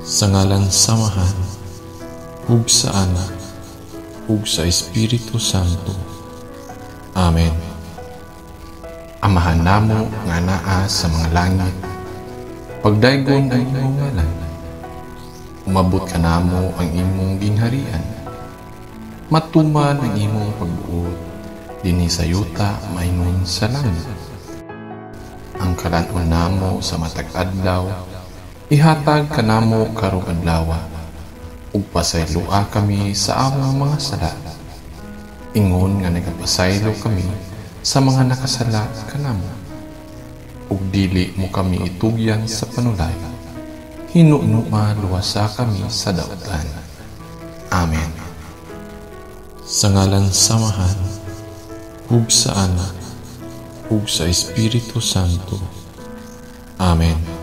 Sa ngalan samahan, ug sa Anak, ug sa Espiritu Santo. Amen. Amahan namo nga naa sa mga langit, pagdaygon ang imong ngalan. Umabot ka namo ang imong gingharian. Matuman ang imong pagbuot, dinhi sa yuta maingon sa langit. Ang kalan-on namo sa matag adlaw, ihatag kanamo karong adlaw, ug pasaylua kami sa among mga sala. Ingon nga nagapasaylo kami sa mga nakasala kanamo, ug dili mo kami itugyan sa panulay. Hinunua luwasa kami sa dautan. Amen. Sa ngalan samahan, ug sa Anak, ug sa Espiritu Santo. Amen.